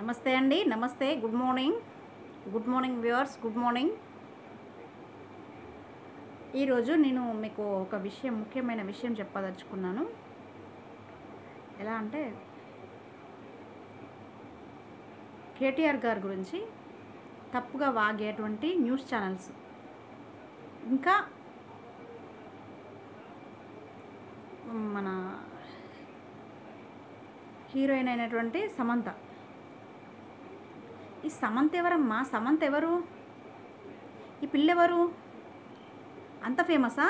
నమస్తే అండి. నమస్తే. Good morning. Good morning viewers. Good morning. ఈరోజు నేను మీకు ఒక ముఖ్యమైన విషయం చెప్పదలుచుకున్నాను. ఎలా అంటే కేటీఆర్ గారి గురించి తప్పుగా వాగేటువంటి న్యూస్ ఛానల్స్, ఇంకా మన హీరోయిన్ అయినటువంటి సమంత. ఈ సమంత ఎవరమ్మా? సమంత ఎవరు? ఈ పిల్లెవరు? అంత ఫేమసా?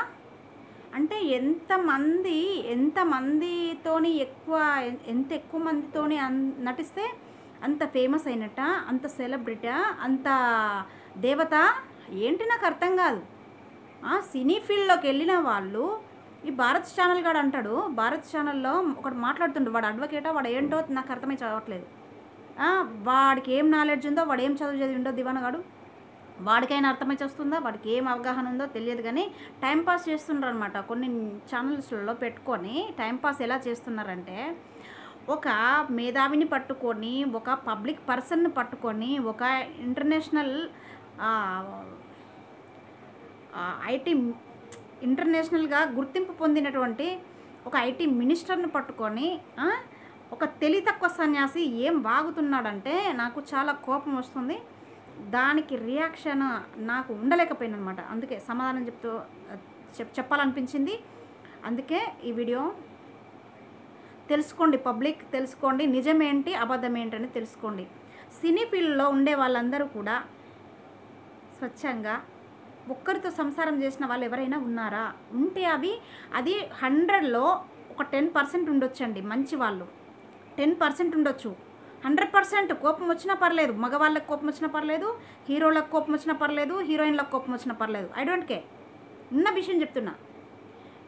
అంటే ఎంతమందితోని ఎంత ఎక్కువ మందితోని నటిస్తే అంత ఫేమస్ అయినట్ట, అంత సెలబ్రిటీ, అంత దేవత ఏంటి? నాకు అర్థం కాదు. సినీ ఫీల్డ్లోకి వెళ్ళిన వాళ్ళు ఈ భారత్ ఛానల్ గాడు అంటాడు, భారత్ ఛానల్లో ఒకటి మాట్లాడుతుండు, వాడు అడ్వకేటా వాడు ఏంటో నాకు అర్థమై చదవట్లేదు. వాడికి ఏం నాలెడ్జ్ ఉందో, వాడు ఏం చదివిండో దివానగాడు, వాడికైనా అర్థమై చేస్తుందా, వాడికి ఏం అవగాహన ఉందో తెలియదు. కానీ టైంపాస్ చేస్తున్నారు అనమాట. కొన్ని ఛానల్స్లలో పెట్టుకొని టైంపాస్ ఎలా చేస్తున్నారంటే, ఒక మేధావిని పట్టుకొని, ఒక పబ్లిక్ పర్సన్ని పట్టుకొని, ఒక ఇంటర్నేషనల్ ఐటీ ఇంటర్నేషనల్గా గుర్తింపు పొందినటువంటి ఒక ఐటీ మినిస్టర్ని పట్టుకొని ఒక తెలివి తక్కువ సన్యాసి ఏం వాగుతున్నాడంటే నాకు చాలా కోపం వస్తుంది. దానికి రియాక్షన్ నాకు ఉండలేకపోయింది అనమాట. అందుకే సమాధానం చెప్పాలనిపించింది. అందుకే ఈ వీడియో తెలుసుకోండి, పబ్లిక్ తెలుసుకోండి, నిజమేంటి అబద్ధం ఏంటని తెలుసుకోండి. సినీ ఫీల్డ్లో ఉండే వాళ్ళందరూ కూడా స్వచ్ఛంగా ఒక్కరితో సంసారం చేసిన వాళ్ళు ఎవరైనా ఉన్నారా? ఉంటే అది 100లో ఒక 10% ఉండొచ్చండి. మంచి వాళ్ళు 10% ఉండొచ్చు. 100% కోపం వచ్చినా పర్లేదు, మగవాళ్ళకి కోపం వచ్చినా పర్లేదు, హీరోలకు కోపం వచ్చినా పర్లేదు, హీరోయిన్లకు కోపం వచ్చినా పర్లేదు. I don't care. ఉన్న విషయం చెప్తున్నా.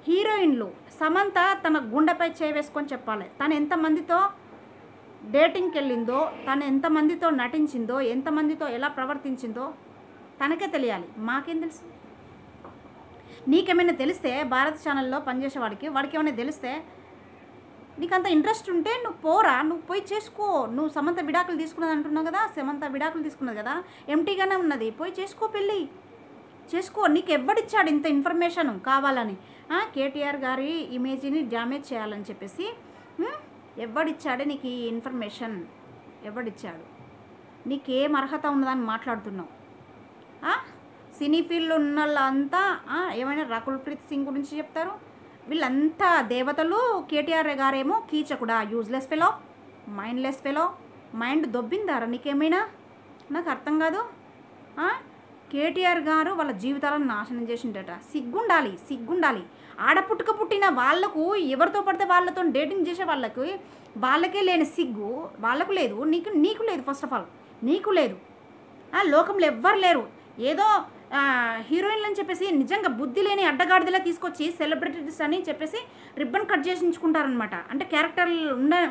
హీరోయిన్లు సమంత తన గుండెపై వేసుకొని చెప్పాలి. తను ఎంతమందితో డేటింగ్కి వెళ్ళిందో, తను ఎంతమందితో నటించిందో, ఎంతమందితో ఎలా ప్రవర్తించిందో తనకే తెలియాలి. మాకేం తెలుసు? నీకేమైనా తెలిస్తే, భారత్ ఛానల్లో పనిచేసేవాడికి ఏమైనా తెలిస్తే, నీకు అంత ఇంట్రెస్ట్ ఉంటే నువ్వు పోరా, నువ్వు పోయి చేసుకో. నువ్వు సమంత విడాకులు తీసుకున్నది అంటున్నావు కదా, సమంత విడాకులు తీసుకున్నది కదా, ఎంటీగానే ఉన్నది, పోయి చేసుకో, పెళ్ళి చేసుకో. నీకు ఎవడిచ్చాడు ఇంత ఇన్ఫర్మేషన్ కావాలని? కేటీఆర్ గారి ఇమేజ్ని డ్యామేజ్ చేయాలని చెప్పేసి ఎవడిచ్చాడు నీకు ఈ ఇన్ఫర్మేషన్? ఎవడిచ్చాడు? నీకేం అర్హత ఉన్నదని మాట్లాడుతున్నావు? సినీ ఫీల్డ్లో ఉన్న వాళ్ళంతా ఏమైనా రకుల్ ప్రీత్ సింగ్ గురించి చెప్తారు. వీళ్ళంతా దేవతలు. కేటీఆర్ గారేమో కీచకుడా, useless fellow, mindless fellow. Mind దొబ్బిందారా నీకేమైనా? నాకు అర్థం కాదు. కేటీఆర్ గారు వాళ్ళ జీవితాలను నాశనం చేసిండట. సిగ్గుండాలి. ఆడపుట్టుక పుట్టిన వాళ్ళకు ఎవరితో పడితే వాళ్ళతో డేటింగ్ చేసే వాళ్ళకే లేని సిగ్గు వాళ్ళకు లేదు. నీకు లేదు. ఫస్ట్ ఆఫ్ ఆల్ నీకు లేదు. లోకంలో ఎవ్వరు లేరు. ఏదో హీరోయిన్లు అని చెప్పేసి నిజంగా బుద్ధి లేని అడ్డగాడిదలా తీసుకొచ్చి సెలబ్రిటీస్ అని చెప్పేసి రిబ్బన్ కట్ చేసి ఉంచుకుంటారనమాట. అంటే క్యారెక్టర్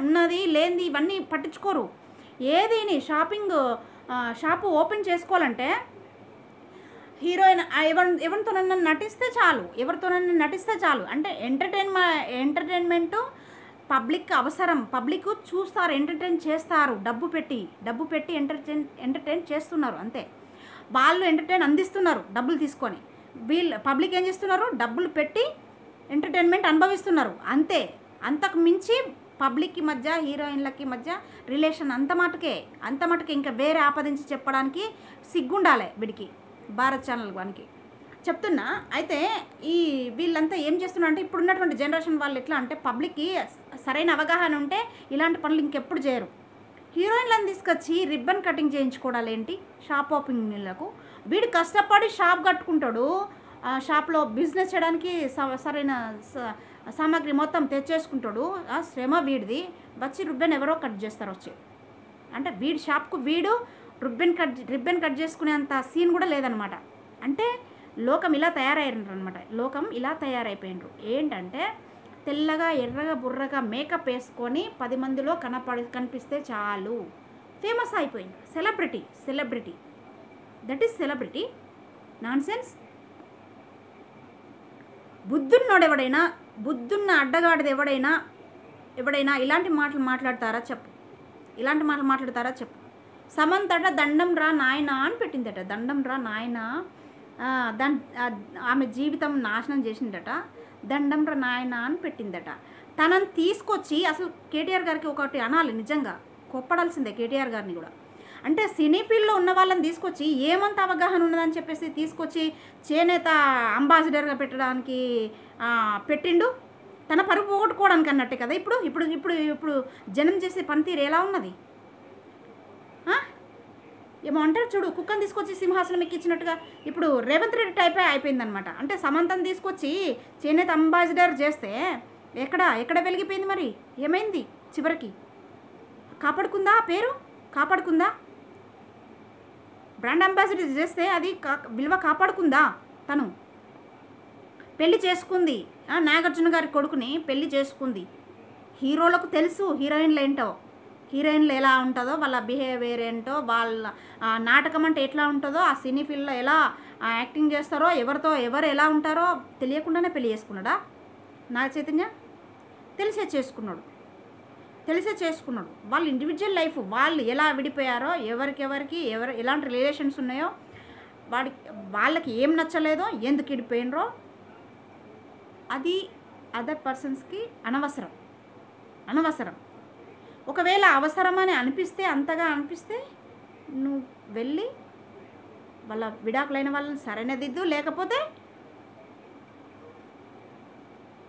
ఉన్నది లేనిది ఇవన్నీ పట్టించుకోరు. ఏదైనా షాపు ఓపెన్ చేసుకోవాలంటే హీరోయిన్ ఎవరితోనన్నా నటిస్తే చాలు. అంటే ఎంటర్టైన్మెంటు పబ్లిక్ అవసరం. పబ్లిక్ చూస్తారు, ఎంటర్టైన్ చేస్తారు. డబ్బు పెట్టి ఎంటర్టైన్ చేస్తున్నారు అంతే. వాళ్ళు ఎంటర్టైన్ అందిస్తున్నారు డబ్బులు తీసుకొని. పబ్లిక్ ఏం చేస్తున్నారు? డబ్బులు పెట్టి ఎంటర్టైన్మెంట్ అనుభవిస్తున్నారు అంతే. అంతకు మించి పబ్లిక్కి మధ్య, హీరోయిన్లకి మధ్య రిలేషన్ అంత మటుకే. ఇంకా వేరే ఆపదించి చెప్పడానికి సిగ్గుండాలి వీడికి, భారత్ ఛానల్ వానికి చెప్తున్నా. అయితే వీళ్ళంతా ఏం చేస్తున్నారు అంటే, ఇప్పుడున్నటువంటి జనరేషన్ వాళ్ళు ఎట్లా అంటే, పబ్లిక్కి సరైన అవగాహన ఉంటే ఇలాంటి పనులు ఇంకెప్పుడు చేయరు. హీరోయిన్లను తీసుకొచ్చి రిబ్బన్ కటింగ్ చేయించుకోవడాలేంటి షాప్ ఓపెనింగ్లకు? వీడు కష్టపడి షాప్ కట్టుకుంటాడు. షాప్లో బిజినెస్ చేయడానికి సరైన సామాగ్రి మొత్తం తెచ్చేసుకుంటాడు. శ్రమ వీడిది. వచ్చి రిబ్బన్ ఎవరో కట్ చేస్తారు వచ్చి. అంటే వీడి షాప్కు వీడు రిబ్బన్ కట్ చేసుకునేంత సీన్ కూడా లేదనమాట. అంటే లోకం ఇలా తయారైపోయినారు. ఏంటంటే తెల్లగా, ఎర్రగా, బుర్రగా మేకప్ వేసుకొని 10 మందిలో కనిపిస్తే చాలు ఫేమస్ అయిపోయింది. Celebrity. That is celebrity. Nonsense. బుద్ధున్న అడ్డగాడిది ఎవడైనా ఇలాంటి మాటలు మాట్లాడతారా చెప్పు? సమంతట దండం రా నాయనా అని పెట్టిందట. దండం రా నాయనా, దాని ఆమె జీవితం నాశనం చేసిందట. దండం రా నాయనా అని పెట్టిందట. తనని తీసుకొచ్చి అసలు కేటీఆర్ గారికి ఒకటి అనాలి, నిజంగా కొప్పడాల్సిందే కేటీఆర్ గారిని కూడా. అంటే సినీ ఫీల్డ్లో ఉన్న వాళ్ళని తీసుకొచ్చి ఏమంత అవగాహన ఉన్నదని చెప్పేసి తీసుకొచ్చి చేనేత అంబాసిడర్గా పెట్టడానికి పెట్టిండు. తన పరుగు పోగొట్టుకోవడానికి అన్నట్టే కదా. ఇప్పుడు ఇప్పుడు ఇప్పుడు ఇప్పుడు జనం చేసే పనితీరు ఎలా ఉన్నది? ఏమో అంటారు చూడు, కుక్కను తీసుకొచ్చి సింహాసనం ఎక్కించినట్టుగా ఇప్పుడు రేవంత్ రెడ్డి టైపే అయిపోయిందనమాట. అంటే సమంతను తీసుకొచ్చి చేనేత అంబాసిడర్ చేస్తే ఎక్కడ వెలిగిపోయింది మరి? ఏమైంది చివరికి? కాపాడుకుందా పేరు? కాపాడుకుందా? బ్రాండ్ అంబాసిడర్ చేస్తే అది విలువ కాపాడుకుందా? తను పెళ్లి చేసుకుంది, నాగార్జున గారి కొడుకుని పెళ్లి చేసుకుంది. హీరోలకు తెలుసు హీరోయిన్లు ఏంటో, హీరోయిన్లు ఎలా ఉంటుందో, వాళ్ళ బిహేవియర్ ఏంటో, వాళ్ళ నాటకం అంటే ఎట్లా ఉంటుందో, ఆ సినీ ఫీల్డ్లో ఎలా యాక్టింగ్ చేస్తారో, ఎవరితో ఎవరు ఎలా ఉంటారో తెలియకుండానే పెళ్లి చేసుకున్నాడా నాగ చైతన్య? తెలిసే చేసుకున్నాడు. వాళ్ళ ఇండివిజువల్ లైఫ్, వాళ్ళు ఎలా విడిపోయారో, ఎవరికి ఎలాంటి రిలేషన్స్ ఉన్నాయో, వాళ్ళకి ఏం నచ్చలేదో, ఎందుకు విడిపోయినరో అది అదర్ పర్సన్స్కి అనవసరం. ఒకవేళ అవసరమని అంతగా అనిపిస్తే నువ్వు వెళ్ళి వాళ్ళ విడాకులైన వాళ్ళని సరైన దిద్దు, లేకపోతే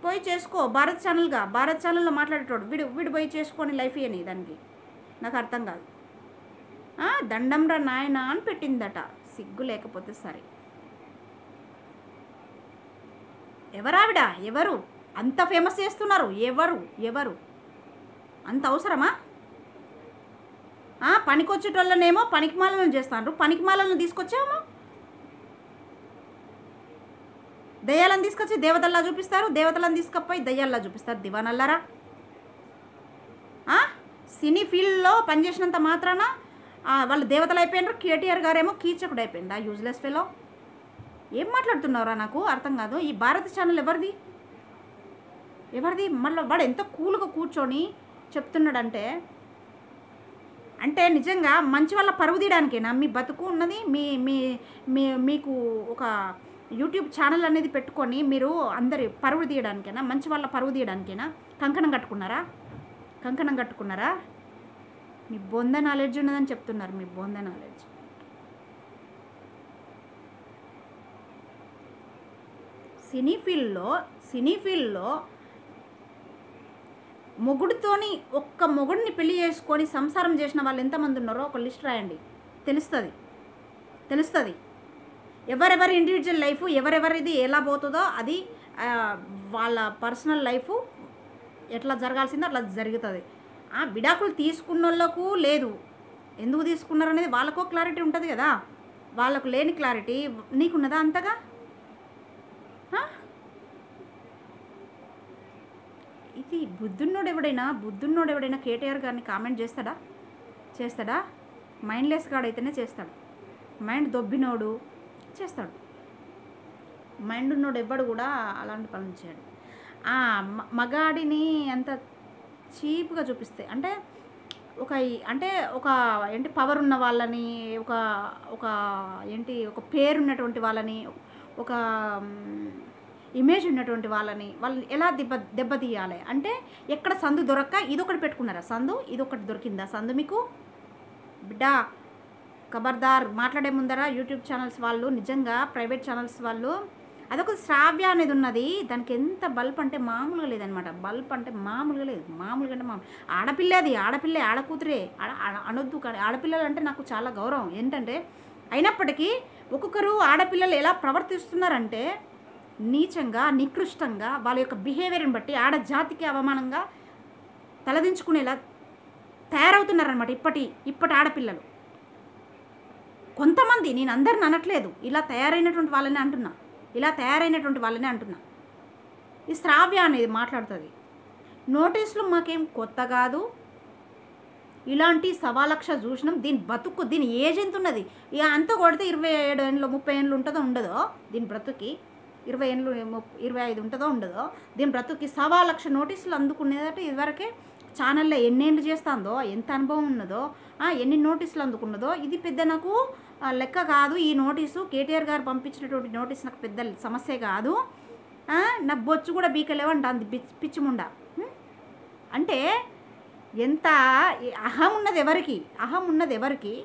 పోయి చేసుకో. భారత్ ఛానల్లో మాట్లాడేటోడు వీడు పోయి చేసుకొని లైఫ్ అని. దానికి నాకు అర్థం కాదు. దండం రా నాయన అని పెట్టిందట. సిగ్గు లేకపోతే సరే. ఎవరావిడ? ఎవరు అంత ఫేమస్ చేస్తున్నారు? ఎవరు అంత అవసరమా? పనికొచ్చేటోళ్ళనేమో పనికిమాలను చేస్తాను, పనికిమాలను తీసుకొచ్చామో దయ్యాలను తీసుకొచ్చి దేవతల్లా చూపిస్తారు, దేవతలను తీసుకపోయి దయ్యాల్లా చూపిస్తారు. దివానల్లారా, సినీ ఫీల్డ్లో పనిచేసినంత మాత్రాన వాళ్ళు దేవతలు అయిపోయినారు. కేటీఆర్ గారేమో కీచకుడు అయిపోయిందా? Useless fellow. ఏం మాట్లాడుతున్నారా? నాకు అర్థం కాదు. ఈ భారత ఛానల్ ఎవరిది? మళ్ళీ వాడు ఎంత కూల్గా కూర్చొని చెప్తున్నాడంటే, అంటే నిజంగా మంచి వాళ్ళ పరువు తీయడానికేనా మీ బతుకు ఉన్నది? మీకు ఒక యూట్యూబ్ ఛానల్ అనేది పెట్టుకొని మీరు అందరి పరువు తీయడానికేనా? మంచి వాళ్ళ పరువు తీయడానికేనా కంకణం కట్టుకున్నారా? మీ బొంద నాలెడ్జ్ ఉన్నదని చెప్తున్నారు. మీ బొంద నాలెడ్జ్. సినీ ఫీల్డ్లో మొగుడితోని ఒక్క మొగుడిని పెళ్లి చేసుకొని సంసారం చేసిన వాళ్ళు ఎంతమంది ఉన్నారో ఒక లిస్ట్ రాయండి, తెలుస్తుంది. ఎవరెవరి ఇండివిజువల్ లైఫ్, ఎవరెవరిది ఎలా పోతుందో అది వాళ్ళ పర్సనల్ లైఫ్ ఎట్లా జరగాల్సిందో అట్లా జరుగుతుంది. విడాకులు తీసుకున్న వాళ్ళకు లేదు, ఎందుకు తీసుకున్నారు అనేది వాళ్ళకో క్లారిటీ ఉంటుంది కదా. వాళ్ళకు లేని క్లారిటీ నీకున్నదా అంతగా? ఇది బుద్ధున్నోడు ఎవడైనా కేటీఆర్ గారిని కామెంట్ చేస్తాడా? మైండ్లెస్ గాడైతేనే చేస్తాడు. మైండ్ దొబ్బినోడు చేస్తాడు. మైండ్ ఉన్నోడు ఎవ్వడు కూడా అలాంటి పనులు చేయడు. మగాడిని అంత చీప్గా చూపిస్తే అంటే ఒక ఏంటి పవర్ ఉన్న వాళ్ళని, ఒక పేరు ఉన్నటువంటి వాళ్ళని, ఒక ఇమేజ్ ఉన్నటువంటి వాళ్ళని ఎలా దెబ్బతీయాలి అంటే, ఎక్కడ సందు దొరక్క ఇదొకటి పెట్టుకున్నారా? ఇదొకటి దొరికిందా సందు మీకు? బిడ్డా ఖబర్దార్. మాట్లాడే ముందర యూట్యూబ్ ఛానల్స్ వాళ్ళు, నిజంగా ప్రైవేట్ ఛానల్స్ వాళ్ళు, అదొక శ్రావ్య అనేది ఉన్నది. దానికి ఎంత బల్బ్ అంటే మామూలుగా లేదనమాట. ఆడపిల్లే, ఆడకూతురే అనొద్దు. కానీ ఆడపిల్లలు అంటే నాకు చాలా గౌరవం. ఏంటంటే అయినప్పటికీ ఒక్కొక్కరు ఆడపిల్లలు ఎలా ప్రవర్తిస్తున్నారంటే నీచంగా, నికృష్టంగా, వాళ్ళ యొక్క బిహేవియర్ని బట్టి ఆడజాతికి అవమానంగా తలదించుకునేలా తయారవుతున్నారనమాట ఇప్పటి ఆడపిల్లలు. కొంతమంది, నేను అందరిని అనట్లేదు, ఇలా తయారైనటువంటి వాళ్ళని అంటున్నా. ఈ శ్రావ్య అనేది మాట్లాడుతుంది. నోటీసులు మాకేం కొత్త కాదు, ఇలాంటి 1,00,000 చూసినాం. దీని ఏజ్ ఎంత ఉన్నది? ఇక అంత కొడితే 27 ఏళ్ళు 30 ఏళ్ళు ఉంటుందో ఉండదో దీని బ్రతుకి? 20 ఏళ్ళు 25 ఉంటుందో ఉండదో దీని బ్రతుకి? 1,00,000 నోటీసులు అందుకునేదట ఇదివరకే. ఛానల్లో ఎన్నేళ్ళు చేస్తుందో, ఎంత అనుభవం ఉన్నదో, ఎన్ని నోటీసులు అందుకున్నదో, ఇది పెద్ద నాకు లెక్క కాదు. ఈ నోటీసు కేటీఆర్ గారు పంపించినటువంటి నోటీస్ నాకు పెద్ద సమస్య కాదు. నా బొచ్చు కూడా బీకలేవంట అంది పిచ్చిముండ. అంటే ఎంత అహం ఉన్నది ఎవరికి,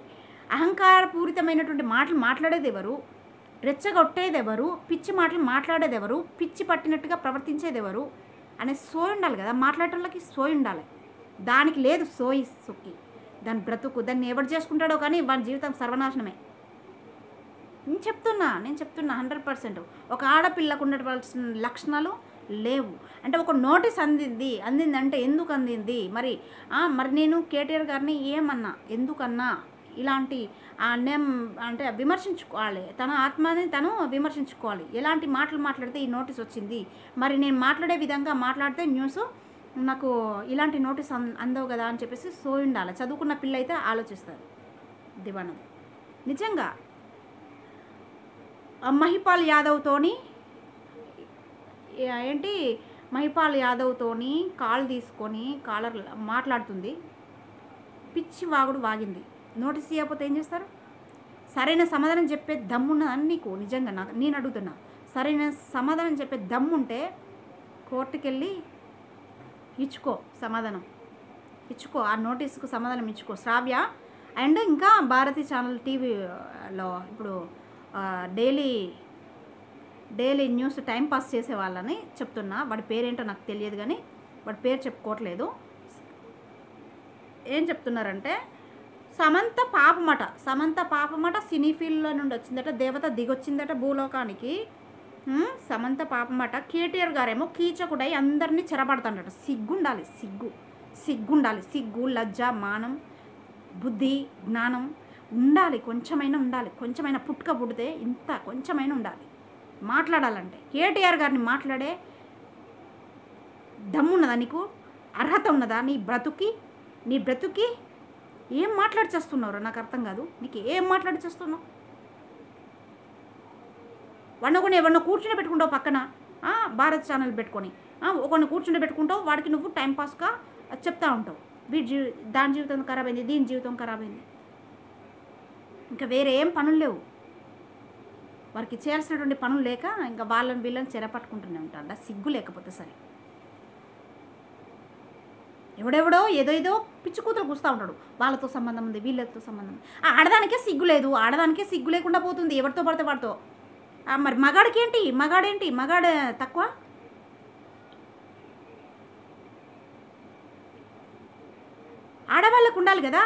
అహంకారపూరితమైనటువంటి మాటలు మాట్లాడేది ఎవరు, రెచ్చగొట్టేది ఎవరు, పిచ్చి మాటలు మాట్లాడేది ఎవరు, పిచ్చి పట్టినట్టుగా ప్రవర్తించేది ఎవరు అనే సోయి ఉండాలి కదా. మాట్లాడటంలోకి సోయి ఉండాలి. దానికి లేదు సోయి సొక్కి. దాని బ్రతుకు దాన్ని ఎవరు చేసుకుంటాడో కానీ వాడి జీవితం సర్వనాశనమే. నేను చెప్తున్నా 100%. ఒక ఆడపిల్లకు ఉండవలసిన లక్షణాలు లేవు. అంటే ఒక నోటీస్ అందిందంటే ఎందుకు అందింది మరి నేను కేటీఆర్ గారిని ఏమన్నా, ఎందుకన్నా ఇలాంటి అంటే విమర్శించుకోవాలి. తన ఆత్మని తను విమర్శించుకోవాలి. ఎలాంటి మాటలు మాట్లాడితే ఈ నోటీస్ వచ్చింది, మరి నేను మాట్లాడే విధంగా మాట్లాడితే న్యూస్ నాకు ఇలాంటి నోటీస్ అందవు కదా అని చెప్పేసి సోయి ఉండాలి. చదువుకున్న పిల్ల అయితే ఆలోచిస్తారు. దివానది నిజంగా మహిపాల్ యాదవ్తోని మహిపాల్ యాదవ్తోని కాల్ తీసుకొని కాలర్ మాట్లాడుతుంది. పిచ్చి వాగుడు వాగింది. నోటీస్ ఇవ్వకపోతే ఏం చేస్తారు? సరైన సమాధానం చెప్పే దమ్మున్నదని నీకు నిజంగా నేను అడుగుతున్నా. సరైన సమాధానం చెప్పే దమ్ముంటే కోర్టుకి వెళ్ళి ఇచ్చుకో, సమాధానం ఇచ్చుకో, ఆ నోటీస్కు సమాధానం ఇచ్చుకో శ్రావ్య. అండ్ ఇంకా భారతీ ఛానల్ టీవీలో ఇప్పుడు డైలీ న్యూస్ టైంపాస్ చేసే వాళ్ళని చెప్తున్నా. వాడి పేరేంటో నాకు తెలియదు కానీ వాడి పేరు చెప్పుకోవట్లేదు. ఏం చెప్తున్నారంటే సమంత పాపమట సినీ ఫీల్డ్లో నుండి వచ్చిందట, దేవత దిగొచ్చిందట భూలోకానికి. సమంత పాపమట. కేటీఆర్ గారేమో కీచకుడై అందరినీ చెరపడతాడట. సిగ్గుండాలి. సిగ్గు, లజ్జ, మానం, బుద్ధి, జ్ఞానం ఉండాలి. కొంచెమైనా పుట్టుక పుడితే ఇంత కొంచెమైనా ఉండాలి మాట్లాడాలంటే. కేటీఆర్ గారిని మాట్లాడే దమ్మున్నదా నీకు? అర్హత ఉన్నదా నీ బ్రతుకి? ఏం మాట్లాడి చేస్తున్నారో నాకు అర్థం కాదు. నీకు ఏం మాట్లాడి చేస్తున్నావు? ఎవరినో కూర్చుని పెట్టుకుంటావు పక్కన, భారత్ ఛానల్ పెట్టుకొని ఒకరిని కూర్చుని పెట్టుకుంటావు. వాడికి నువ్వు టైంపాస్గా చెప్తా ఉంటావు. దాని జీవితం ఖరాబ్ అయింది, దీని జీవితం ఖరాబ్ అయింది. ఇంకా వేరే ఏం పనులు లేవు వారికి. చేయాల్సినటువంటి పనులు లేక ఇంకా వీళ్ళని చెరపట్టుకుంటూనే ఉంటాడు. సిగ్గు లేకపోతే సరే. ఎవడెవడో ఏదో పిచ్చి కూతురు కూస్తూ ఉంటాడు. వాళ్ళతో సంబంధం ఉంది, వీళ్ళతో సంబంధం ఉంది. ఆడదానికే సిగ్గు లేకుండా పోతుంది ఎవరితో పడితే వాడితో. మరి మగాడు తక్కువ? ఆడవాళ్ళకు ఉండాలి కదా.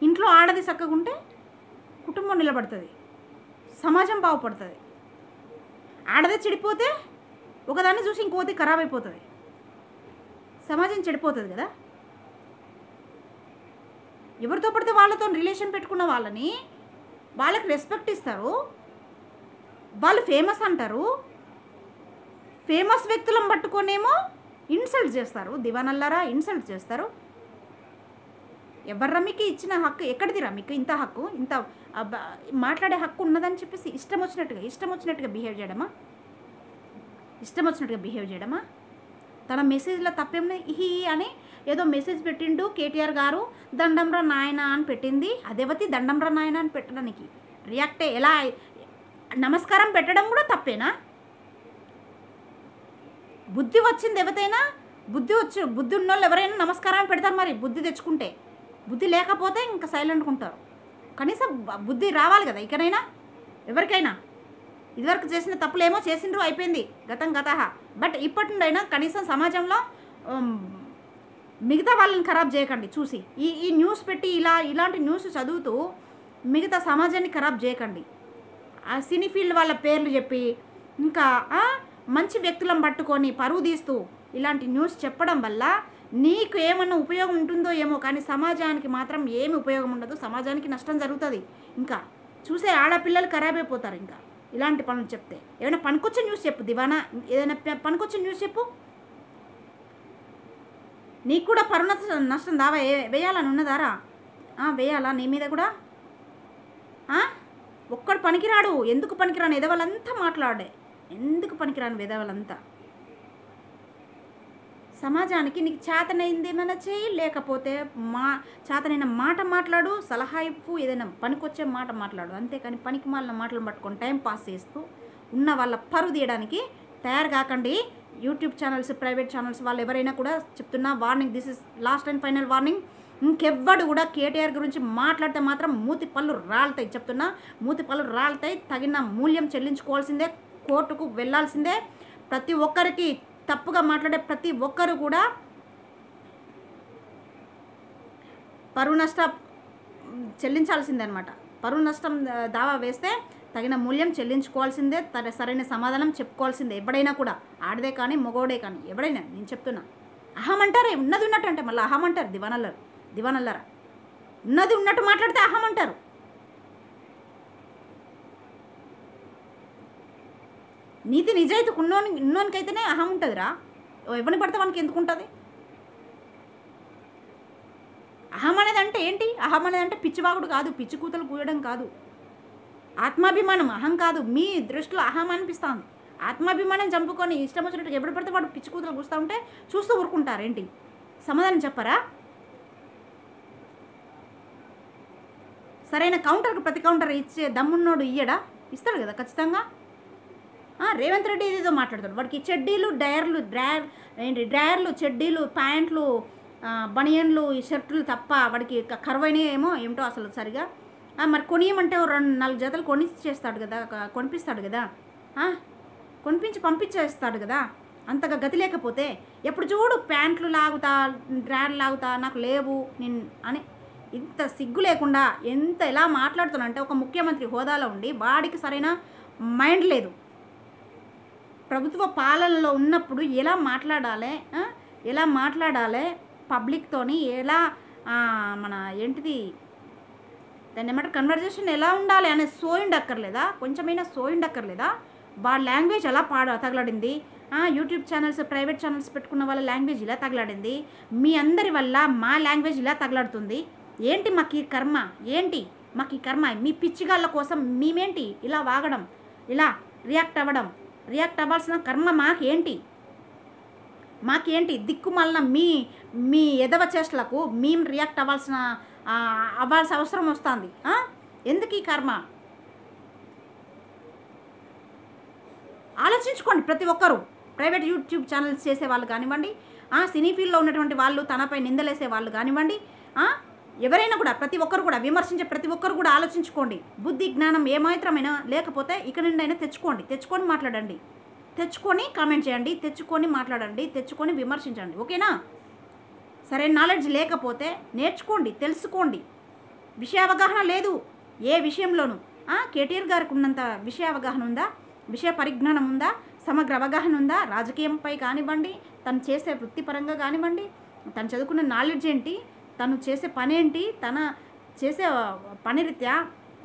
ఇంట్లో ఆడది చక్కగా ఉంటే కుటుంబం నిలబడుతుంది, సమాజం బాగుపడుతుంది. ఆడదే చెడిపోతే ఒకదాన్ని చూసి ఇంకోటి ఖరాబ్ అయిపోతుంది, సమాజం చెడిపోతుంది కదా. ఎవరితో పడితే వాళ్ళతో రిలేషన్ పెట్టుకున్న వాళ్ళకి రెస్పెక్ట్ ఇస్తారు, వాళ్ళు ఫేమస్ అంటారు. ఫేమస్ వ్యక్తులను పట్టుకొనేమో ఇన్సల్ట్ చేస్తారు. దివానల్లారా ఇన్సల్ట్ చేస్తారు. ఎవర్రా మీకు ఇచ్చిన హక్కు? ఎక్కడిదిరా మీకు ఇంత హక్కు, ఇంత మాట్లాడే హక్కు ఉన్నదని చెప్పేసి ఇష్టం వచ్చినట్టుగా బిహేవ్ చేయడమా? తన మెసేజ్లో తప్పేమో అని ఏదో మెసేజ్ పెట్టిండు కేటీఆర్ గారు. దండంరా నాయన అని పెట్టింది. అదేవతి దండంరా నాయన అని పెట్టడానికి రియాక్ట్ ఎలా? నమస్కారం పెట్టడం కూడా తప్పేనా? బుద్ధి వచ్చింది ఎవరైనా, బుద్ధి ఉన్నోళ్ళు ఎవరైనా నమస్కారం పెడతారు. మరి బుద్ధి తెచ్చుకుంటే, బుద్ధి లేకపోతే ఇంకా సైలెంట్గా ఉంటారు. కనీసం బుద్ధి రావాలి కదా ఇకనైనా ఎవరికైనా. ఇదివరకు చేసిన తప్పులేమో చేసిండ్రు, అయిపోయింది, గతం గతహ. బట్ ఇప్పటి నుండైనా కనీసం సమాజంలో మిగతా వాళ్ళని ఖరాబ్ చేయకండి. చూసి ఈ న్యూస్ పెట్టి ఇలాంటి న్యూస్ చదువుతూ మిగతా సమాజాన్ని ఖరాబ్ చేయకండి. ఆ సినీ ఫీల్డ్ వాళ్ళ పేర్లు చెప్పి ఇంకా మంచి వ్యక్తులను పట్టుకొని పరువు తీస్తూ ఇలాంటి న్యూస్ చెప్పడం వల్ల నీకు ఏమన్నా ఉపయోగం ఉంటుందో ఏమో, కానీ సమాజానికి మాత్రం ఏమి ఉపయోగం ఉండదు. సమాజానికి నష్టం జరుగుతుంది. ఇంకా చూసే ఆడపిల్లలు ఖరాబ్ అయిపోతారు ఇంకా ఇలాంటి పనులు చెప్తే. ఏమైనా పనికొచ్చే న్యూస్ చెప్పు దివానా, ఏదైనా పనికొచ్చే న్యూస్ చెప్పు. నీకు కూడా పరుణ నష్టం దావా వేయాలని ఉన్నదారా? వేయాలా నీ మీద కూడా? ఒక్కడు పనికిరాడు. ఎందుకు పనికిరాను ఎదవాళ్ళంతా మాట్లాడే, ఎందుకు పనికిరాను ఎదవాళ్ళంతా. సమాజానికి నీకు చేతనైంది ఏమైనా చేయి, లేకపోతే మా చేతనైన మాట మాట్లాడు, సలహా ఇవ్వు, ఏదైనా పనికొచ్చే మాట మాట్లాడు. అంతేకాని పనికి మాలిన మాటలు పట్టుకొని టైం పాస్ చేస్తూ ఉన్న వాళ్ళ పరువు తీయడానికి తయారు కాకండి. యూట్యూబ్ ఛానల్స్, ప్రైవేట్ ఛానల్స్ వాళ్ళు ఎవరైనా కూడా చెప్తున్నా, warning, this is last and final warning. ఇంకెవ్వడు కూడా కేటీఆర్ గురించి మాట్లాడితే మాత్రం మూతి పళ్ళు రాలుతాయి. చెప్తున్నా, మూతి పళ్ళు రాలుతాయి. తగిన మూల్యం చెల్లించుకోవాల్సిందే, కోర్టుకు వెళ్ళాల్సిందే. ప్రతి ఒక్కరికి, తప్పుగా మాట్లాడే ప్రతి ఒక్కరు కూడా పరువు నష్టం చెల్లించాల్సిందే అనమాట. పరువు నష్టం దావా వేస్తే తగిన మూల్యం చెల్లించుకోవాల్సిందే, సరైన సమాధానం చెప్పుకోవాల్సిందే. ఎవడైనా కూడా, ఆడదే కానీ మగోడే కానీ ఎవడైనా. నేను చెప్తున్నా, అహం అంటారే, ఉన్నది ఉన్నట్టు అంటే మళ్ళీ అహం అంటారు. దివానల్లరా ఉన్నది ఉన్నట్టు మాట్లాడితే అహం అంటారు. నీతి నిజాయితీ ఉన్నోనికైతేనే అహం ఉంటుందిరా. ఎవరిని పడితే వానికి ఎందుకు ఉంటుంది? అహం అనేది అంటే ఏంటి? అహం అనేది అంటే పిచ్చివాగుడు కాదు, పిచ్చి కూతలు కూయడం కాదు, ఆత్మాభిమానం. అహం కాదు. మీ దృష్టిలో అహం అనిపిస్తుంది. ఆత్మాభిమానం చంపుకొని ఇష్టం వచ్చినట్టు ఎప్పుడు పడితే వాడు పిచ్చి కూతలు కూస్తూ ఉంటే చూస్తూ ఊరుకుంటారేంటి? సమాధానం చెప్పరా? సరైన కౌంటర్కి ప్రతి కౌంటర్ ఇచ్చే దమ్మున్నోడు ఇయ్యడా? ఇస్తాడు కదా ఖచ్చితంగా. రేవంత్ రెడ్డి ఏదేదో మాట్లాడతాడు. వాడికి చెడ్డీలు, డ్రాయర్లు, చెడ్డీలు, ప్యాంట్లు, బనియన్లు, షర్టులు తప్ప వాడికి కరువైనవి ఏమిటో అసలు సరిగా. మరి కొనియమంటే 2-4 జతలు కొనిచ్చేస్తాడు కదా, కొనిపిస్తాడు కదా, కొనిపించి పంపించేస్తాడు కదా. అంతగా గతి లేకపోతే ఎప్పుడు చూడు ప్యాంట్లు లాగుతా, డ్రాయర్లు లాగుతా, నాకు లేవు నేను అని ఇంత సిగ్గు లేకుండా ఎంత ఎలా మాట్లాడుతానంటే, ఒక ముఖ్యమంత్రి హోదాలో ఉండి వాడికి సరైన మైండ్ లేదు. ప్రభుత్వ పాలనలో ఉన్నప్పుడు ఎలా మాట్లాడాలి పబ్లిక్తోని, ఎలా మన ఏంటిది దాన్ని ఏమంటారు, కన్వర్జేషన్ ఎలా ఉండాలి అనే సోయిండక్కర్లేదా? కొంచెమైనా సోయిండక్కర్లేదా? వాళ్ళ లాంగ్వేజ్ ఎలా తగలడింది. యూట్యూబ్ ఛానల్స్, ప్రైవేట్ ఛానల్స్ పెట్టుకున్న వాళ్ళ లాంగ్వేజ్ ఇలా తగలడింది. మీ అందరి వల్ల మా లాంగ్వేజ్ ఇలా తగలడుతుంది. ఏంటి మాకు ఈ కర్మ? మీ పిచ్చిగాళ్ళ కోసం మేమేంటి ఇలా వాగడం, ఇలా రియాక్ట్ అవ్వాల్సిన కర్మ మాకేంటి? దిక్కుమాలిన మీ ఎదవ చేష్టలకు మేము రియాక్ట్ అవ్వాల్సిన అవసరం వస్తుంది. ఎందుకు ఈ కర్మ? ఆలోచించుకోండి ప్రతి ఒక్కరు. ప్రైవేట్ యూట్యూబ్ ఛానల్స్ చేసే వాళ్ళు కానివ్వండి, సినీ ఫీల్డ్లో ఉన్నటువంటి వాళ్ళు, తనపై నిందలేసే వాళ్ళు కానివ్వండి, ఎవరైనా కూడా, ప్రతి ఒక్కరు కూడా, విమర్శించే ప్రతి ఒక్కరు కూడా ఆలోచించుకోండి. బుద్ధి జ్ఞానం ఏమాత్రమైనా లేకపోతే ఇక నుండి అయినా తెచ్చుకొని మాట్లాడండి, తెచ్చుకొని కామెంట్ చేయండి, తెచ్చుకొని మాట్లాడండి, తెచ్చుకొని విమర్శించండి. ఓకేనా? సరైన నాలెడ్జ్ లేకపోతే నేర్చుకోండి, తెలుసుకోండి. విషయ అవగాహన లేదు ఏ విషయంలోనూ. కేటీఆర్ గారికి ఉన్నంత విషయ అవగాహన ఉందా? విషయ పరిజ్ఞానం ఉందా? సమగ్ర అవగాహన ఉందా? రాజకీయంపై కానివ్వండి, తను చేసే వృత్తిపరంగా కానివ్వండి, తను చదువుకున్న నాలెడ్జ్ ఏంటి, తను చేసే పని ఏంటి, తన చేసే పని రీత్యా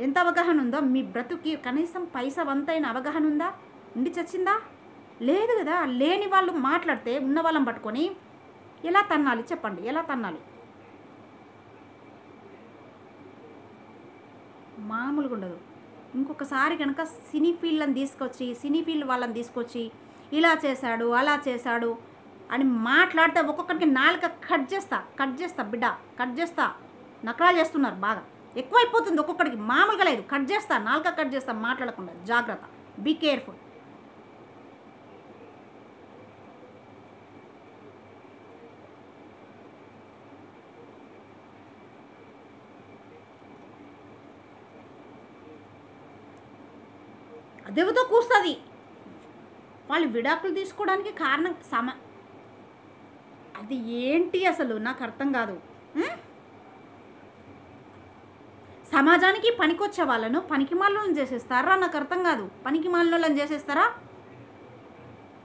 ఎంత అవగాహన ఉందో, మీ బ్రతుకి కనీసం పైసా వంతైన అవగాహన ఉందా? ఉండి చచ్చిందా? లేదు కదా. లేని వాళ్ళు మాట్లాడితే ఉన్న వాళ్ళని పట్టుకొని ఎలా తన్నాలి చెప్పండి? ఎలా తన్నాలి? మామూలుగా ఉండదు. ఇంకొకసారి కనుక సినీ ఫీల్డ్ వాళ్ళని తీసుకొచ్చి ఇలా చేశాడు, అలా చేశాడు అని మాట్లాడితే ఒక్కొక్కరికి నాలుక కట్ చేస్తా బిడ్డ, కట్ చేస్తా. నకరాలు చేస్తున్నారు బాగా, ఎక్కువైపోతుంది ఒక్కొక్కడికి, మామూలుగా లేదు. నాలుక కట్ చేస్తా మాట్లాడకుండా. జాగ్రత్త, బీ కేర్ఫుల్. అదేవితో కూస్తుంది. వాళ్ళు విడాకులు తీసుకోవడానికి కారణం అది ఏంటి అసలు నాకు అర్థం కాదు. సమాజానికి పనికొచ్చే వాళ్ళను పనికిమాలను చేసేస్తారా? నాకు అర్థం కాదు. పనికిమాలను చేసేస్తారా?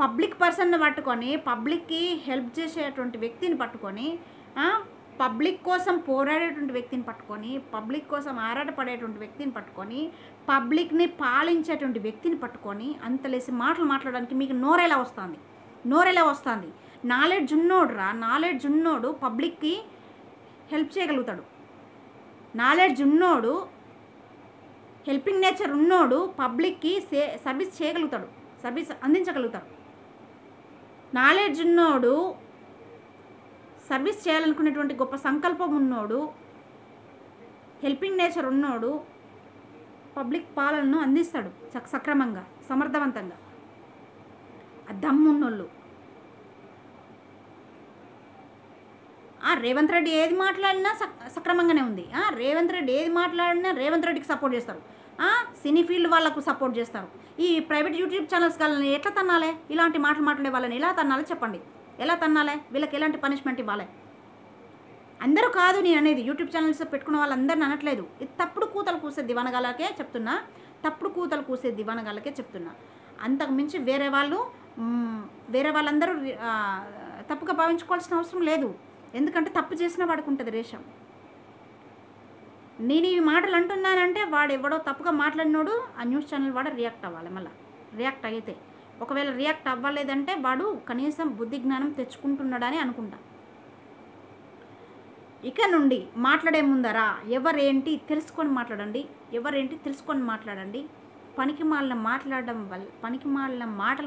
పబ్లిక్ పర్సన్ని పట్టుకొని, పబ్లిక్కి హెల్ప్ చేసేటువంటి వ్యక్తిని పట్టుకొని, పబ్లిక్ కోసం పోరాడేటువంటి వ్యక్తిని పట్టుకొని, పబ్లిక్ కోసం ఆరాటపడేటువంటి వ్యక్తిని పట్టుకొని, పబ్లిక్ని పాలించేటువంటి వ్యక్తిని పట్టుకొని అంతలేసి మాటలు మాట్లాడడానికి మీకు నోరెలా వస్తుంది? నాలెడ్జ్ ఉన్నోడు పబ్లిక్కి హెల్ప్ చేయగలుగుతాడు. నాలెడ్జ్ ఉన్నోడు, హెల్పింగ్ నేచర్ ఉన్నోడు పబ్లిక్కి సర్వీస్ అందించగలుగుతాడు. నాలెడ్జ్ ఉన్నోడు సర్వీస్ చేయాలనుకునేటువంటి గొప్ప సంకల్పం ఉన్నోడు, హెల్పింగ్ నేచర్ ఉన్నోడు పబ్లిక్ పాలనను అందిస్తాడు సక్రమంగా, సమర్థవంతంగా. ఆ దమ్మున్నోళ్ళు. రేవంత్ రెడ్డి ఏది మాట్లాడినా సక్రమంగానే ఉంది. రేవంత్ రెడ్డి ఏది మాట్లాడినా రేవంత్ రెడ్డికి సపోర్ట్ చేస్తారు. సినీ ఫీల్డ్ వాళ్ళకు సపోర్ట్ చేస్తారు. ఈ ప్రైవేట్ యూట్యూబ్ ఛానల్స్ వాళ్ళని ఎట్లా తన్నాలే? ఇలాంటి మాటలు మాట్లాడే వాళ్ళని ఎలా తన్నాలి చెప్పండి? ఎలా తన్నాలే? వీళ్ళకి ఎలాంటి పనిష్మెంట్ ఇవ్వాలి? అందరూ కాదు నేను అనేది, యూట్యూబ్ ఛానల్స్ పెట్టుకున్న వాళ్ళందరిని అనట్లేదు. ఇది తప్పుడు కూతలు కూసే దివానగాళ్ళకే చెప్తున్నా, తప్పుడు కూతలు కూసే దివానగాళ్ళకే చెప్తున్నా. అంతకు మించి వేరే వాళ్ళందరూ తప్పుగా భావించుకోవాల్సిన అవసరం లేదు. ఎందుకంటే తప్పు చేసినా వాడికి ఉంటుంది రేషం. నేను ఈ మాటలు అంటున్నానంటే వాడు ఎవడో తప్పుగా మాట్లాడినోడు ఆ న్యూస్ ఛానల్ వాడు రియాక్ట్ అవ్వాలి. మళ్ళీ రియాక్ట్ అయితే, ఒకవేళ రియాక్ట్ అవ్వలేదంటే వాడు కనీసం బుద్ధి జ్ఞానం తెచ్చుకుంటున్నాడని అనుకుంటా. ఇక నుండి మాట్లాడే ముందరా ఎవరేంటి తెలుసుకొని మాట్లాడండి. పనికి మాలిన మాటలు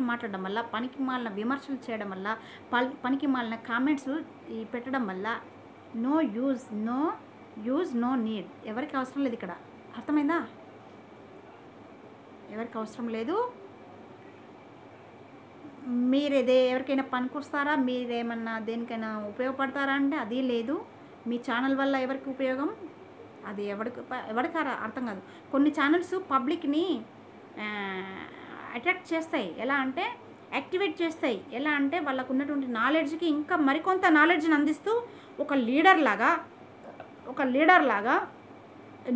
మాట్లాడడం వల్ల, పనికి మాలిన విమర్శలు చేయడం వల్ల, పనికి మాలిన కామెంట్స్ పెట్టడం వల్ల నో యూజ్ నో నీడ్. ఎవరికి అవసరం లేదు ఇక్కడ. అర్థమైందా? ఎవరికి అవసరం లేదు. ఎవరికైనా పనికొస్తారా? మీరేమన్నా దేనికైనా ఉపయోగపడతారా అంటే అది లేదు. మీ ఛానల్ వల్ల ఎవరికి ఉపయోగం? అది ఎవరికి అర్థం కాదు. కొన్ని ఛానల్స్ పబ్లిక్ని అట్రాక్ట్ చేస్తాయి. ఎలా అంటే యాక్టివేట్ చేస్తాయి. ఎలా అంటే వాళ్ళకు ఉన్నటువంటి నాలెడ్జ్కి ఇంకా మరికొంత నాలెడ్జ్ని అందిస్తూ ఒక లీడర్ లాగా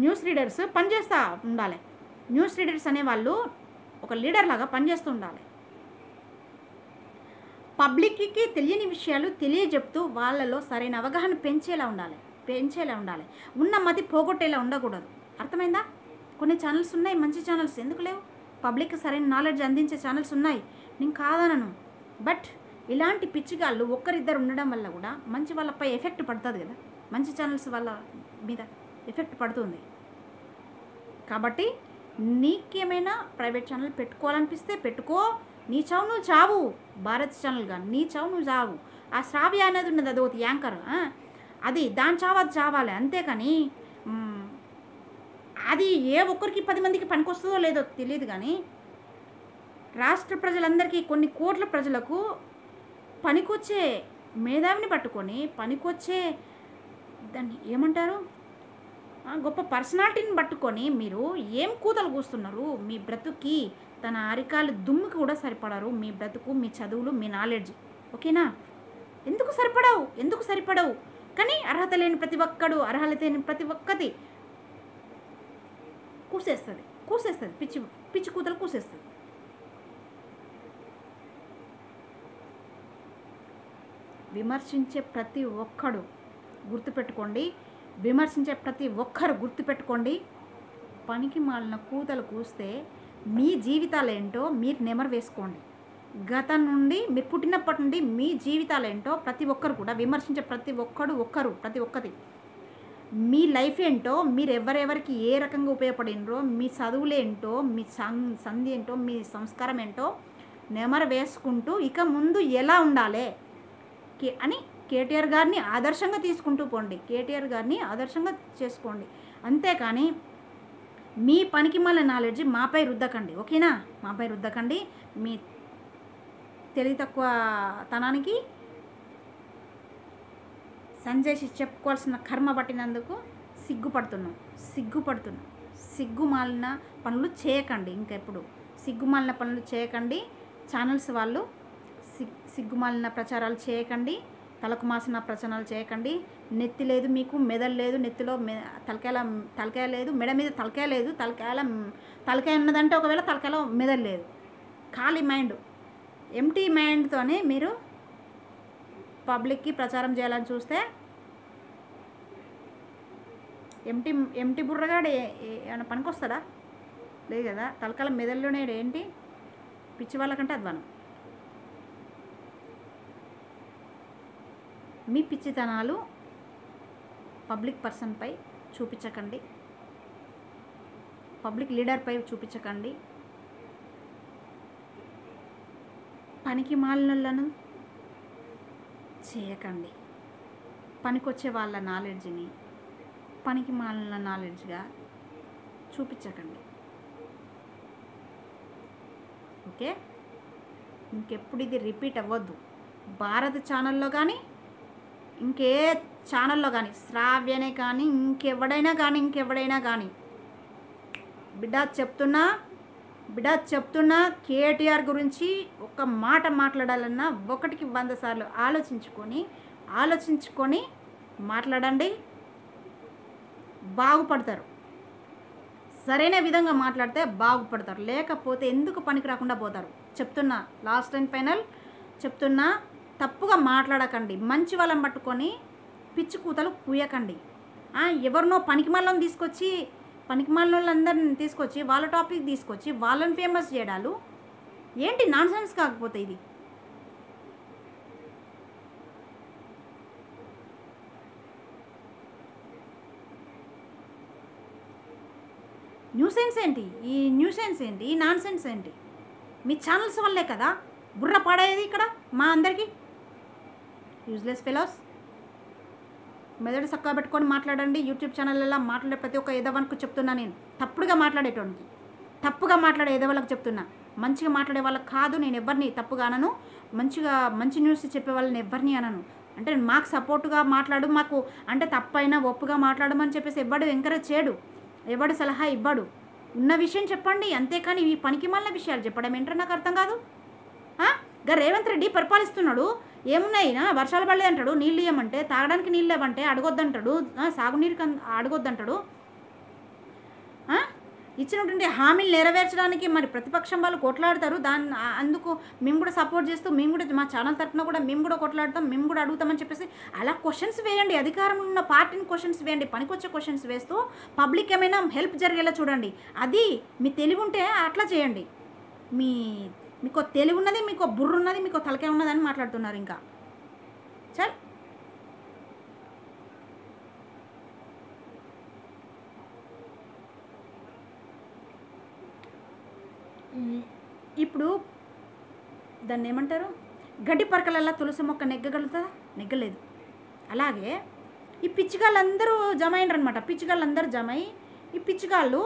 న్యూస్ రీడర్స్ పనిచేస్తూ ఉండాలి. న్యూస్ రీడర్స్ అనేవాళ్ళు ఒక లీడర్ లాగా పనిచేస్తూ ఉండాలి. పబ్లిక్కి తెలియని విషయాలు తెలియజెప్తూ వాళ్ళలో సరైన అవగాహన పెంచేలా ఉండాలి. ఉన్న మతి పోగొట్టేలా ఉండకూడదు. అర్థమైందా? కొన్ని ఛానల్స్ ఉన్నాయి, మంచి ఛానల్స్. ఎందుకు లేవు? పబ్లిక్కి సరైన నాలెడ్జ్ అందించే ఛానల్స్ ఉన్నాయి, నేను కాదనను. బట్ ఇలాంటి పిచ్చిగాళ్ళు ఒక్కరిద్దరు ఉండడం వల్ల కూడా మంచి వాళ్ళపై ఎఫెక్ట్ పడుతుంది కదా. మంచి ఛానల్స్ వాళ్ళ మీద ఎఫెక్ట్ పడుతుంది. కాబట్టి నీకేమైనా ప్రైవేట్ ఛానల్ పెట్టుకోవాలనిపిస్తే పెట్టుకో. నీ చావు నువ్వు చావు. భారత్ ఛానల్గా నీ చావు నువ్వు చావు. ఆ శ్రావ్య అనేది ఉన్నది, అది ఒకటి యాంకర్, అది దాని చావు అది చావాలి. అంతేకాని అది ఏ ఒక్కరికి 10 మందికి పనికొస్తుందో లేదో తెలియదు. కానీ రాష్ట్ర ప్రజలందరికీ, కొన్ని కోట్ల ప్రజలకు పనికొచ్చే మేధావిని పట్టుకొని, పనికొచ్చే దాన్ని ఏమంటారు, గొప్ప పర్సనాలిటీని పట్టుకొని మీరు ఏం కూతలు కూస్తున్నారు? మీ బ్రతుకి తన అరికాలు దుమ్ముకి కూడా సరిపడరు. మీ బ్రతుకు, మీ చదువులు, మీ నాలెడ్జ్. ఓకేనా? ఎందుకు సరిపడవు? కానీ అర్హత లేని ప్రతి ఒక్కటి కూసేస్తుంది. పిచ్చి కూతలు కూసేస్తుంది. విమర్శించే ప్రతి ఒక్కరు గుర్తుపెట్టుకోండి. పనికి మాలిన కూతలు కూస్తే మీ జీవితాలేంటో మీరు నెమరు వేసుకోండి. గతం నుండి, మీరు పుట్టినప్పటి నుండి మీ జీవితాలేంటో ప్రతి ఒక్కరు కూడా విమర్శించే ప్రతి ఒక్కటి మీ లైఫ్ ఏంటో, మీరు ఎవరెవరికి ఏ రకంగా ఉపయోగపడినరో, మీ చదువులేంటో, మీ సంధి ఏంటో, మీ సంస్కారం ఏంటో నెమరు వేసుకుంటూ ఇక ముందు ఎలా ఉండాలి అని కేటీఆర్ గారిని ఆదర్శంగా తీసుకుంటూ పోండి. కేటీఆర్ గారిని ఆదర్శంగా చేసుకోండి. అంతేకాని మీ పనికి మళ్ళీ నాలెడ్జ్ మాపై రుద్దకండి. ఓకేనా? మాపై రుద్దకండి. మీ తెలివి తక్కువ తనానికి సంజయ్ చెప్పుకోవాల్సిన కర్మ పట్టినందుకు సిగ్గుపడుతున్నాం. సిగ్గుమాలిన పనులు చేయకండి. ఇంకెప్పుడు సిగ్గుమాలిన పనులు చేయకండి. ఛానల్స్ వాళ్ళు సిగ్గుమాలిన ప్రచారాలు చేయకండి. తలకు మాసిన ప్రచారాలు చేయకండి. నెత్తి లేదు మీకు, మెదడు లేదు. నెత్తిలో తలకాయ లేదు, మెడ మీద తలకాయ లేదు. తలకాయ ఉన్నదంటే ఒకవేళ తలకాయలో మెదడు లేదు. ఖాళీ మైండ్, ఎంటీ మైండ్తోనే మీరు పబ్లిక్కి ప్రచారం చేయాలని చూస్తే ఎంటీ బుర్రగాడు ఏమైనా పనికొస్తాడా? లేదు కదా. తలకాల మెదడులోనే ఏంటి పిచ్చి వాళ్ళకంటే అధ్వానం. మీ పిచ్చితనాలు పబ్లిక్ పర్సన్పై చూపించకండి. పబ్లిక్ లీడర్పై చూపించకండి. పనికి మాలినలను చేయకండి. పనికొచ్చే వాళ్ళ నాలెడ్జ్ని పనికి మాలిన నాలెడ్జ్గా చూపించకండి. ఓకే, ఇంకెప్పుడు ఇది రిపీట్ అవ్వద్దు. భారత్ ఛానల్లో కానీ ఇంకే ఛానల్లో కానీ, శ్రావ్యనే కానీ ఇంకెవడైనా కానీ బిడ్డ చెప్తున్నా కేటీఆర్ గురించి ఒక మాట మాట్లాడాలన్నా 1కి 100 సార్లు ఆలోచించుకొని మాట్లాడండి. బాగుపడతారు. సరైన విధంగా మాట్లాడితే బాగుపడతారు, లేకపోతే ఎందుకు పనికి రాకుండా పోతారు. చెప్తున్నా, లాస్ట్ అండ్ ఫైనల్ చెప్తున్నా, తప్పుగా మాట్లాడకండి. మంచి వాళ్ళని పట్టుకొని పిచ్చి కూతలు కూయకండి. ఎవరినో పనికిమాలని తీసుకొచ్చి వాళ్ళందరిని తీసుకొచ్చి వాళ్ళ టాపిక్ తీసుకొచ్చి వాళ్ళని ఫేమస్ చేయడాలు ఏంటి? నాన్సెన్స్ కాకపోతే ఇది. న్యూసెన్స్ ఏంటి? ఈ నాన్సెన్స్ ఏంటి? మీ ఛానల్స్ వల్లే కదా బుర్ర పడేది ఇక్కడ మా అందరికీ. Useless fellows. మెదడు చక్కగా పెట్టుకొని మాట్లాడండి. యూట్యూబ్ ఛానల్లో మాట్లాడే ప్రతి ఒక్క ఎదవనికి చెప్తున్నా నేను. తప్పుగా మాట్లాడే ఎదవలకు చెప్తున్నా. మంచిగా మాట్లాడే వాళ్ళకి కాదు నేను ఎవరిని తప్పుగా అనను. మంచి న్యూస్ చెప్పే వాళ్ళని ఎవరిని అనను. అంటే మాకు సపోర్టుగా మాట్లాడు, మాకు అంటే తప్పైనా ఒప్పుగా మాట్లాడమని చెప్పేసి ఎవడు ఎంకరేజ్ చేయడు, ఎవడు సలహా ఇవ్వడు. ఉన్న విషయం చెప్పండి, అంతేకాని ఈ పనికి మాలిన విషయాలు చెప్పడం ఏంటో నాకు అర్థం కాదు. రేవంత్ రెడ్డి పరిపాలిస్తున్నాడు, ఏమున్నాయినా వర్షాలు పడలేదంటాడు, నీళ్ళు ఇవ్వమంటే తాగడానికి నీళ్ళు ఇవ్వమంటే అడగొద్దంటాడు, సాగునీరుకి అడగొద్దంటాడు. ఇచ్చినటువంటి హామీలు నెరవేర్చడానికి మరి ప్రతిపక్షం వాళ్ళు కొట్లాడతారు. అందుకు మేము కూడా సపోర్ట్ చేస్తూ మేము కూడా మా ఛానల్ తరఫున కూడా మేము కూడా కొట్లాడతాం, మేము కూడా అడుగుతామని చెప్పేసి అలా క్వశ్చన్స్ వేయండి. అధికారంలో ఉన్న పార్టీని క్వశ్చన్స్ వేయండి. పనికొచ్చే క్వశ్చన్స్ వేస్తూ పబ్లిక్ ఏమైనా హెల్ప్ జరిగేలా చూడండి. అది మీ తెలివి ఉంటే అట్లా చేయండి. మీకు తెలివి ఉన్నది, మీకు బుర్ర ఉన్నది, మీకు తలకే ఉన్నదని మాట్లాడుతున్నారు. ఇంకా చల్ ఇప్పుడు దాన్ని ఏమంటారు? గడ్డి పరకలల్లా తులసి మొక్క నెగ్గగలుగుతుందా? నెగ్గలేదు. అలాగే ఈ పిచ్చిగాళ్ళందరూ జమ అయినరనమాట. పిచ్చిగాళ్ళందరూ జమ అయ్యి ఈ పిచ్చిగాళ్ళు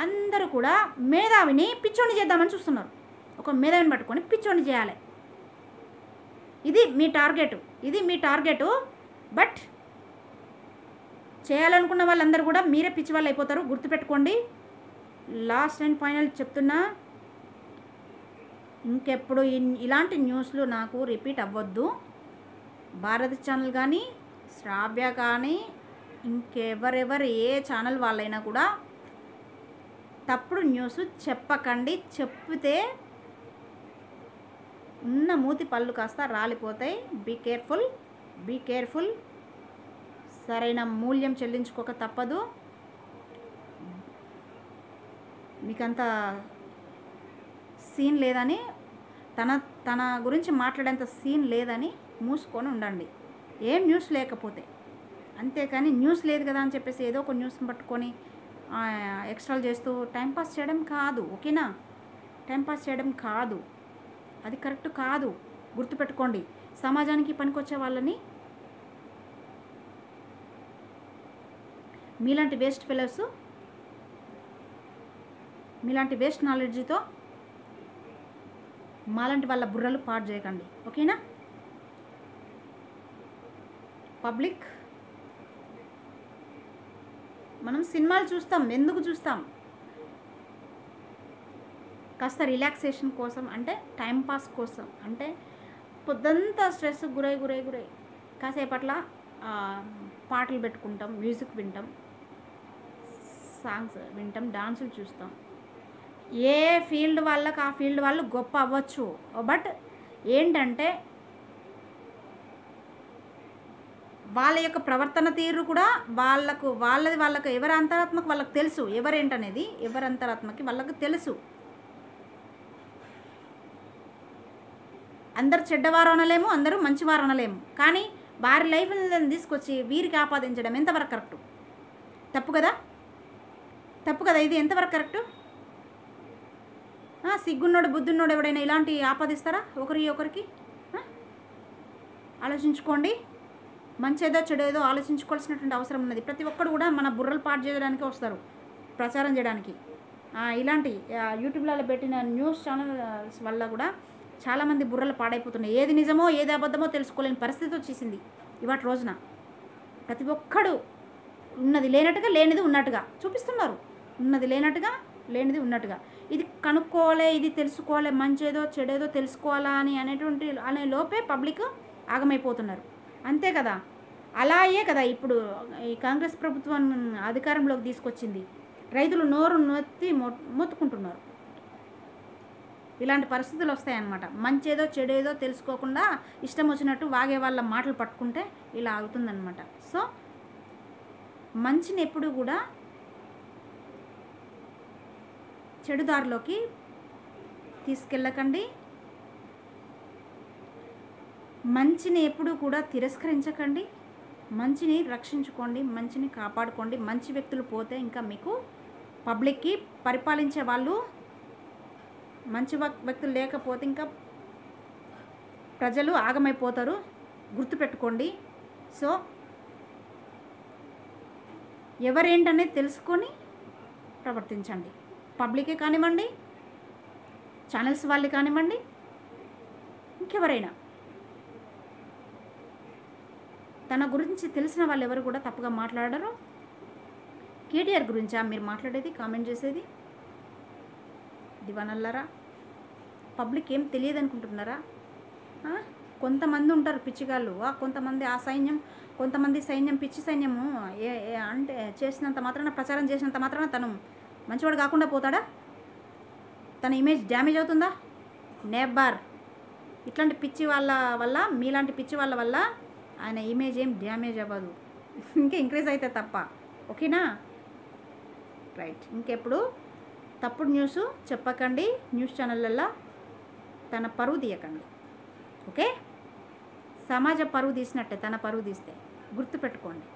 అందరూ కూడా మేధావిని పిచ్చోని చేద్దామని చూస్తున్నారు. ఒక మేధావిని పట్టుకొని పిచ్చోని చేయాలి. ఇది మీ టార్గెట్. బట్ చేయాలనుకున్న వాళ్ళందరూ కూడా మీరే పిచ్చి వాళ్ళు అయిపోతారు. గుర్తుపెట్టుకోండి. లాస్ట్ అండ్ ఫైనల్ చెప్తున్నా, ఇంకెప్పుడు ఇలాంటి న్యూస్లు నాకు రిపీట్ అవ్వద్దు. భారత్ ఛానల్ కానీ, శ్రావ్య కానీ, ఇంకెవరెవరు ఏ ఛానల్ వాళ్ళైనా కూడా తప్పుడు న్యూస్ చెప్పకండి. చెప్తే ఉన్న మూతి పళ్ళు కాస్త రాలిపోతాయి. Be careful. సరైన మూల్యం చెల్లించుకోక తప్పదు. మీకంత సీన్ లేదని, తన గురించి మాట్లాడేంత సీన్ లేదని మూసుకొని ఉండండి. ఏం న్యూస్ లేకపోతే. అంతేకాని న్యూస్ లేదు కదా అని చెప్పేసి ఏదో ఒక న్యూస్ని పట్టుకొని ఎక్స్ట్రాలు చేస్తూ టైంపాస్ చేయడం కాదు. ఓకేనా? టైంపాస్ చేయడం కాదు, అది కరెక్ట్ కాదు. గుర్తుపెట్టుకోండి. సమాజానికి పనికొచ్చే వాళ్ళని మీలాంటి వేస్ట్ ఫెలోస్, మీలాంటి వేస్ట్ నాలెడ్జ్తో మాలాంటి వాళ్ళ బుర్రలు పాడు చేయకండి. ఓకేనా? పబ్లిక్, మనం సినిమాలు చూస్తాం. ఎందుకు చూస్తాం? కాస్త రిలాక్సేషన్ కోసం, అంటే టైంపాస్ కోసం. అంటే పొద్దంతా స్ట్రెస్ గురై కాసేపట్ల పాటలు పెట్టుకుంటాం, మ్యూజిక్ వింటాం, సాంగ్స్ వింటాం, డాన్సులు చూస్తాం. ఏ ఫీల్డ్ వాళ్ళకి ఆ ఫీల్డ్ వాళ్ళు గొప్ప అవ్వచ్చు. బట్ ఏంటంటే వాళ్ళ యొక్క ప్రవర్తన తీరు కూడా వాళ్ళకి ఎవరి అంతరాత్మకు వాళ్ళకి తెలుసు. ఎవరేంటనేది ఎవరి అంతరాత్మకి వాళ్ళకి తెలుసు. అందరు చెడ్డవారు అనలేము, అందరూ మంచివారు అనలేము. కానీ వారి లైఫ్ని తీసుకొచ్చి వీరికి ఆపాదించడం ఎంతవరకు కరెక్టు? తప్పు కదా. ఇది ఎంతవరకు కరెక్టు? సిగ్గున్నోడు బుద్ధున్నోడు ఎవడైనా ఇలాంటి ఆపాదిస్తారా ఒకరికి? ఆలోచించుకోండి. మంచేదో చెడేదో ఆలోచించుకోవాల్సినటువంటి అవసరం ఉన్నది. ప్రతి ఒక్కరు కూడా మన బుర్రలు పాడు చేయడానికి వస్తారు, ప్రచారం చేయడానికి. ఇలాంటి యూట్యూబ్లలో పెట్టిన న్యూస్ ఛానల్స్ వల్ల కూడా చాలామంది బుర్రలు పాడైపోతున్నాయి. ఏది నిజమో ఏది అబద్ధమో తెలుసుకోలేని పరిస్థితి వచ్చేసింది ఇవాటి రోజున. ప్రతి ఒక్కడు ఉన్నది లేనట్టుగా లేనిది ఉన్నట్టుగా చూపిస్తున్నారు. ఉన్నది లేనట్టుగా లేనిది ఉన్నట్టుగా. ఇది కనుక్కోవాలి, ఇది తెలుసుకోవాలి, మంచేదో చెడేదో తెలుసుకోవాలా అనే లోపే పబ్లిక్ ఆగమైపోతున్నారు. అంతే కదా. అలాగే కదా ఇప్పుడు ఈ కాంగ్రెస్ ప్రభుత్వం అధికారంలోకి తీసుకొచ్చింది. రైతులు నోరు నొత్తి మొత్తుకుంటున్నారు. ఇలాంటి పరిస్థితులు వస్తాయన్నమాట. మంచేదో చెడేదో తెలుసుకోకుండా ఇష్టం వచ్చినట్టు వాగే వాళ్ళ మాటలు పట్టుకుంటే ఇలా అవుతుందన్నమాట. సో మంచిని ఎప్పుడు కూడా చెడుదారిలోకి తీసుకెళ్ళకండి. మంచిని ఎప్పుడు కూడా తిరస్కరించకండి. మంచిని రక్షించుకోండి, మంచిని కాపాడుకోండి. మంచి వ్యక్తులు పోతే ఇంకా మీకు పబ్లిక్కి పరిపాలించే వాళ్ళు మంచి వ్యక్తులు లేకపోతే ఇంకా ప్రజలు ఆగమైపోతారు. గుర్తుపెట్టుకోండి. సో ఎవరేంటనేది తెలుసుకొని ప్రవర్తించండి. పబ్లికే కానివ్వండి, ఛానల్స్ వాళ్ళు కానివ్వండి, ఇంకెవరైనా తన గురించి తెలిసిన వాళ్ళు ఎవరు కూడా తప్పుగా మాట్లాడరు. కేటీఆర్ గురించా మీరు మాట్లాడేది, కామెంట్ చేసేది? దివానల్లారా, పబ్లిక్ ఏం తెలియదు అనుకుంటున్నారా? కొంతమంది ఉంటారు పిచ్చిగాళ్ళు. కొంతమంది కొంతమంది సైన్యం పిచ్చి సైన్యము అంటే చేసినంత మాత్రాన, ప్రచారం చేసినంత మాత్రాన తను మంచివాడు కాకుండా పోతాడా? తన ఇమేజ్ డ్యామేజ్ అవుతుందా? నెవర్. ఇట్లాంటి పిచ్చి వాళ్ళ వల్ల, మీలాంటి పిచ్చి వాళ్ళ వల్ల ఆయన ఇమేజ్ ఏం డ్యామేజ్ అవ్వదు, ఇంకా ఇంక్రీజ్ అయితే తప్ప. ఓకేనా? రైట్. ఇంకెప్పుడు తప్పుడు న్యూస్ చెప్పకండి. న్యూస్ ఛానళ్ళల్లో తన పరువు తీయకండి. ఓకే? సమాజ పరువు తీసినట్టే తన పరువు తీస్తే గుర్తుపెట్టుకోండి.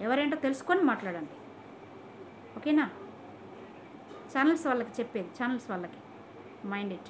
ఎవరేంటో తెలుసుకొని మాట్లాడండి. ఓకేనా? ఛానల్స్ వాళ్ళకి చెప్పేది, ఛానల్స్ వాళ్ళకి మైండ్ ఇట్.